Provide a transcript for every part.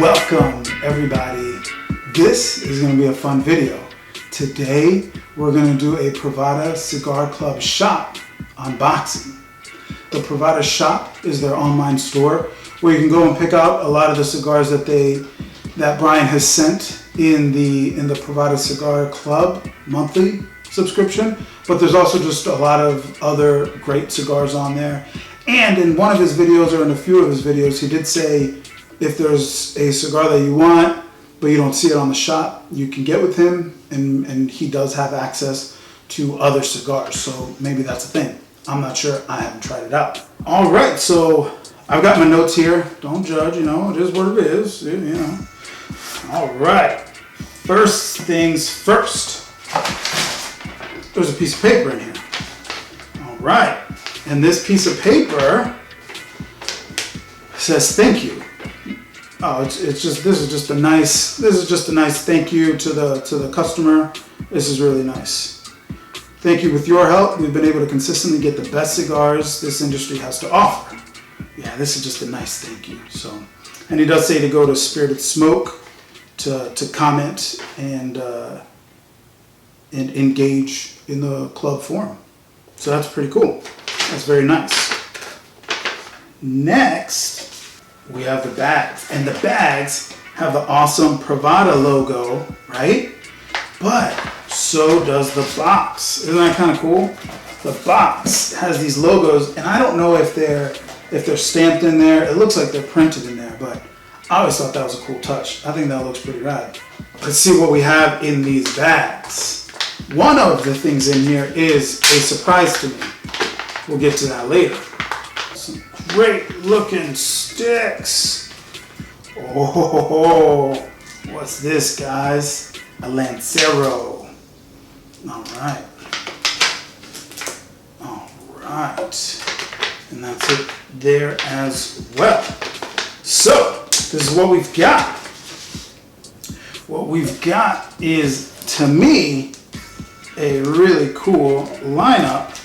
Welcome everybody. This is going to be a fun video. Today we're going to do a Privada Cigar Club shop unboxing. The Privada shop is their online store where you can go and pick out a lot of the cigars that Brian has sent in the Privada Cigar Club monthly subscription, but there's also just a lot of other great cigars on there. And in one of his videos, or in a few of his videos, he did say if there's a cigar that you want but you don't see it on the shop, you can get with him, and he does have access to other cigars, so maybe that's a thing. I'm not sure, I haven't tried it out. All right, so I've got my notes here. Don't judge, it is what it is, All right, first things first. There's a piece of paper in here. All right, and this piece of paper says thank you. Oh, this is just a nice thank you to the customer. This is really nice. Thank you. With your help, we've been able to consistently get the best cigars this industry has to offer. Yeah, this is just a nice thank you. So, and he does say to go to Spirited Smoke to comment and engage in the club forum. So that's pretty cool. That's very nice. Next, we have the bags, and the bags have the awesome Privada logo, right? But so does the box. Isn't that kind of cool? The box has these logos, and I don't know if they're stamped in there. It looks like they're printed in there, but I always thought that was a cool touch. I think that looks pretty rad. Let's see what we have in these bags. One of the things in here is a surprise to me. We'll get to that later. Some great looking sticks. Oh, what's this, guys? A Lancero. All right. And that's it there as well. So, this is what we've got. What we've got is, to me, a really cool lineup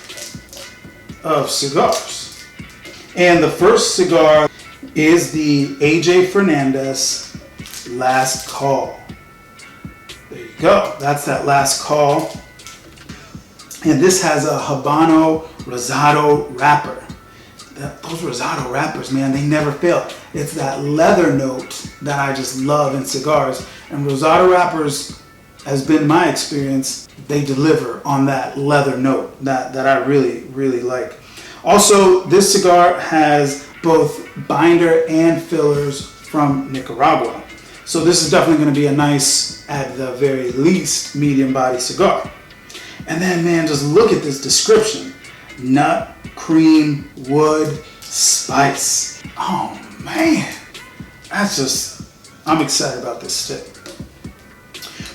of cigars. And the first cigar is the AJ Fernandez Last Call. There you go. That's that Last Call. And this has a Habano Rosado wrapper. Those Rosado wrappers, man, they never fail. It's that leather note that I just love in cigars. And Rosado wrappers has been my experience. They deliver on that leather note that I really, really like. Also, this cigar has both binder and fillers from Nicaragua. So this is definitely going to be a nice, at the very least, medium body cigar. And then, man, just look at this description. Nut, cream, wood, spice. Oh, man. I'm excited about this stick.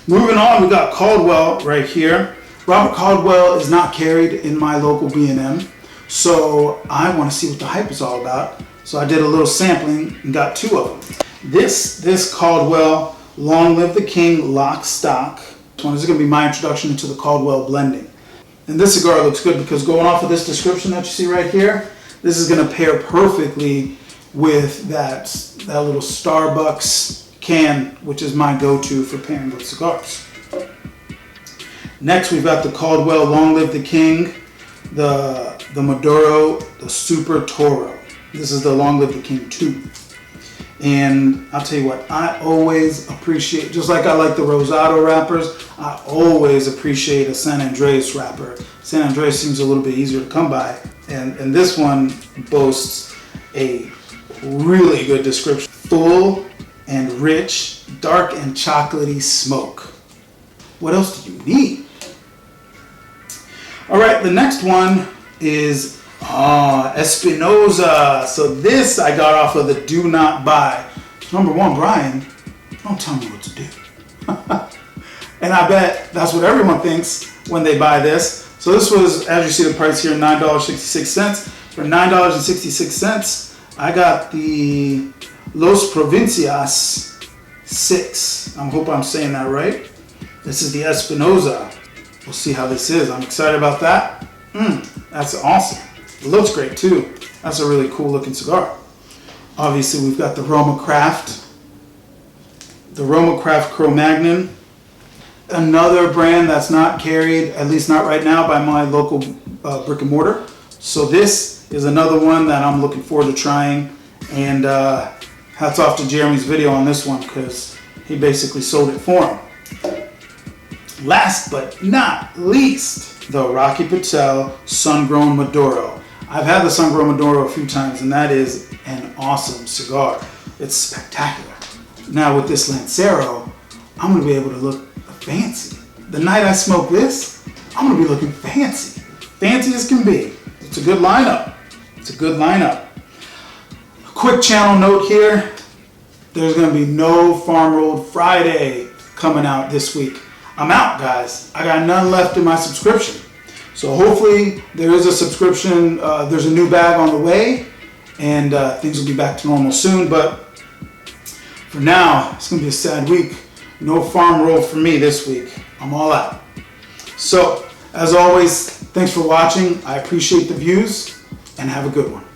Moving on, we got Caldwell right here. Robert Caldwell is not carried in my local B&M. So I want to see what the hype is all about. So I did a little sampling and got two of them. This Caldwell Long Live the King Lock Stock. This one is going to be my introduction into the Caldwell blending. And this cigar looks good because going off of this description that you see right here, this is going to pair perfectly with that little Starbucks can, which is my go-to for pairing with cigars. Next, we've got the Caldwell Long Live the King, the Maduro, the Super Toro. This is the Long Live the King 2. And I'll tell you what, I always appreciate, just like I like the Rosado wrappers, I always appreciate a San Andreas wrapper. San Andreas seems a little bit easier to come by. And this one boasts a really good description. Full and rich, dark and chocolatey smoke. What else do you need? All right, the next one is Espinosa. So this I got off of the Do Not Buy. Number one, Brian, don't tell me what to do. And I bet that's what everyone thinks when they buy this. So this was, as you see the price here, $9.66. For $9.66, I got the Los Provincias 6. I hope I'm saying that right. This is the Espinosa. We'll see how this is. I'm excited about that. That's awesome. It looks great too. That's a really cool looking cigar. Obviously we've got the Roma Craft the Romacraft Cro-Magnon, another brand that's not carried, at least not right now, by my local brick and mortar. So this is another one that I'm looking forward to trying, and hats off to Jeremy's video on this one because he basically sold it for him. Last but not least, the Rocky Patel Sungrown Maduro. I've had the Sungrown Maduro a few times, and that is an awesome cigar. It's spectacular. Now with this Lancero, I'm going to be able to look fancy. The night I smoke this, I'm going to be looking fancy. Fancy as can be. It's a good lineup. It's a good lineup. A quick channel note here. There's going to be no Farm Road Friday coming out this week. I'm out, guys. I got none left in my subscription. So hopefully there is a subscription. There's a new bag on the way, and things will be back to normal soon. But for now, it's going to be a sad week. No Farm Road for me this week. I'm all out. So, as always, thanks for watching. I appreciate the views, and have a good one.